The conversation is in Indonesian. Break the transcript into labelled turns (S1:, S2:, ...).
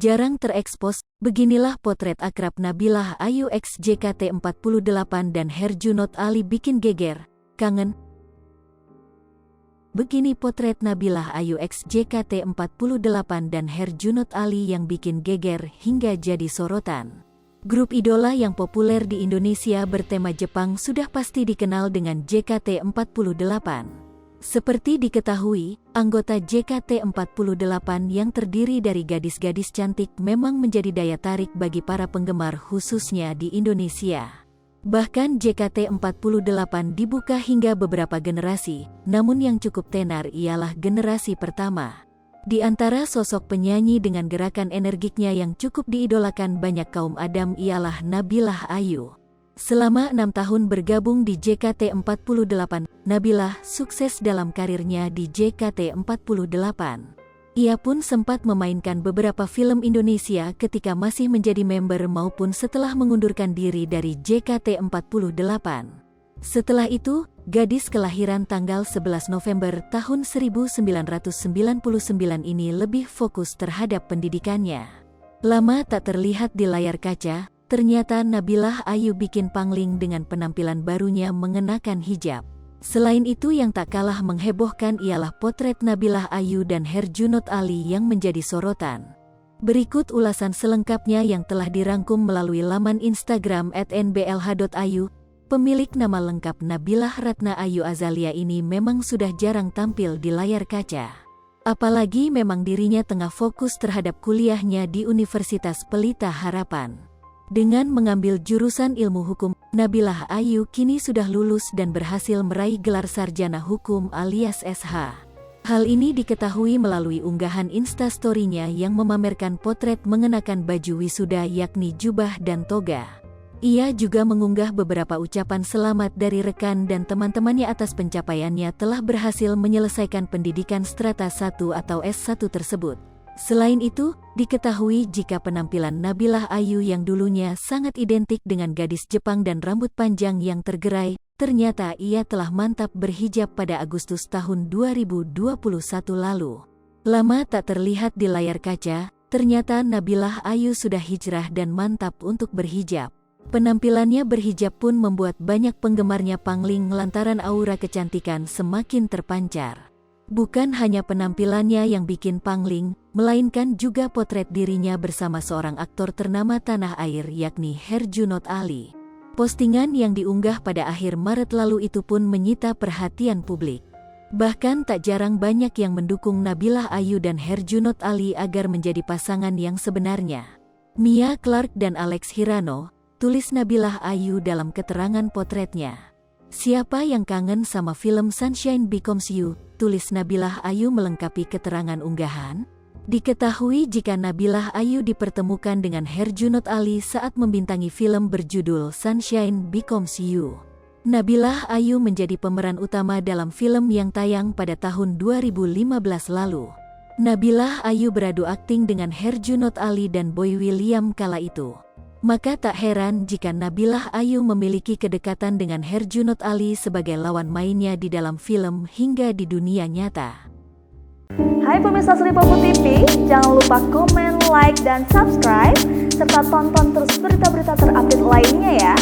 S1: jarang terekspos, beginilah potret akrab Nabilah Ayu ex JKT48 dan Herjunot Ali bikin geger, kangen. Begini potret Nabilah Ayu ex JKT48 dan Herjunot Ali yang bikin geger hingga jadi sorotan. Grup idola yang populer di Indonesia bertema Jepang sudah pasti dikenal dengan JKT48. Seperti diketahui, anggota JKT48 yang terdiri dari gadis-gadis cantik memang menjadi daya tarik bagi para penggemar khususnya di Indonesia. Bahkan JKT48 dibuka hingga beberapa generasi, namun yang cukup tenar ialah generasi pertama. Di antara sosok penyanyi dengan gerakan energiknya yang cukup diidolakan banyak kaum adam ialah Nabilah Ayu. Selama 6 tahun bergabung di JKT48, Nabilah sukses dalam karirnya di JKT48. Ia pun sempat memainkan beberapa film Indonesia ketika masih menjadi member maupun setelah mengundurkan diri dari JKT48. Setelah itu, gadis kelahiran tanggal 11 November tahun 1999 ini lebih fokus terhadap pendidikannya. Lama tak terlihat di layar kaca, ternyata Nabilah Ayu bikin pangling dengan penampilan barunya mengenakan hijab. Selain itu yang tak kalah menghebohkan ialah potret Nabilah Ayu dan Herjunot Ali yang menjadi sorotan. Berikut ulasan selengkapnya yang telah dirangkum melalui laman Instagram @nblh.ayu. Pemilik nama lengkap Nabilah Ratna Ayu Azalia ini memang sudah jarang tampil di layar kaca. Apalagi memang dirinya tengah fokus terhadap kuliahnya di Universitas Pelita Harapan. Dengan mengambil jurusan ilmu hukum, Nabilah Ayu kini sudah lulus dan berhasil meraih gelar sarjana hukum alias SH. Hal ini diketahui melalui unggahan Instastory-nya yang memamerkan potret mengenakan baju wisuda yakni jubah dan toga. Ia juga mengunggah beberapa ucapan selamat dari rekan dan teman-temannya atas pencapaiannya telah berhasil menyelesaikan pendidikan strata 1 atau S1 tersebut. Selain itu, diketahui jika penampilan Nabilah Ayu yang dulunya sangat identik dengan gadis Jepang dan rambut panjang yang tergerai, ternyata ia telah mantap berhijab pada Agustus tahun 2021 lalu. Lama tak terlihat di layar kaca, ternyata Nabilah Ayu sudah hijrah dan mantap untuk berhijab. Penampilannya berhijab pun membuat banyak penggemarnya pangling lantaran aura kecantikan semakin terpancar. Bukan hanya penampilannya yang bikin pangling, melainkan juga potret dirinya bersama seorang aktor ternama tanah air yakni Herjunot Ali. Postingan yang diunggah pada akhir Maret lalu itu pun menyita perhatian publik. Bahkan tak jarang banyak yang mendukung Nabilah Ayu dan Herjunot Ali agar menjadi pasangan yang sebenarnya. Mia Clark dan Alex Hirano, tulis Nabilah Ayu dalam keterangan potretnya. Siapa yang kangen sama film Sunshine Becomes You, tulis Nabilah Ayu melengkapi keterangan unggahan. Diketahui jika Nabilah Ayu dipertemukan dengan Herjunot Ali saat membintangi film berjudul Sunshine Becomes You. Nabilah Ayu menjadi pemeran utama dalam film yang tayang pada tahun 2015 lalu. Nabilah Ayu beradu akting dengan Herjunot Ali dan Boy William kala itu. Maka tak heran jika Nabilah Ayu memiliki kedekatan dengan Herjunot Ali sebagai lawan mainnya di dalam film hingga di dunia nyata.
S2: Hai pemirsa Sri Popo TV, jangan lupa komen, like, dan subscribe, serta tonton terus berita-berita terupdate lainnya ya.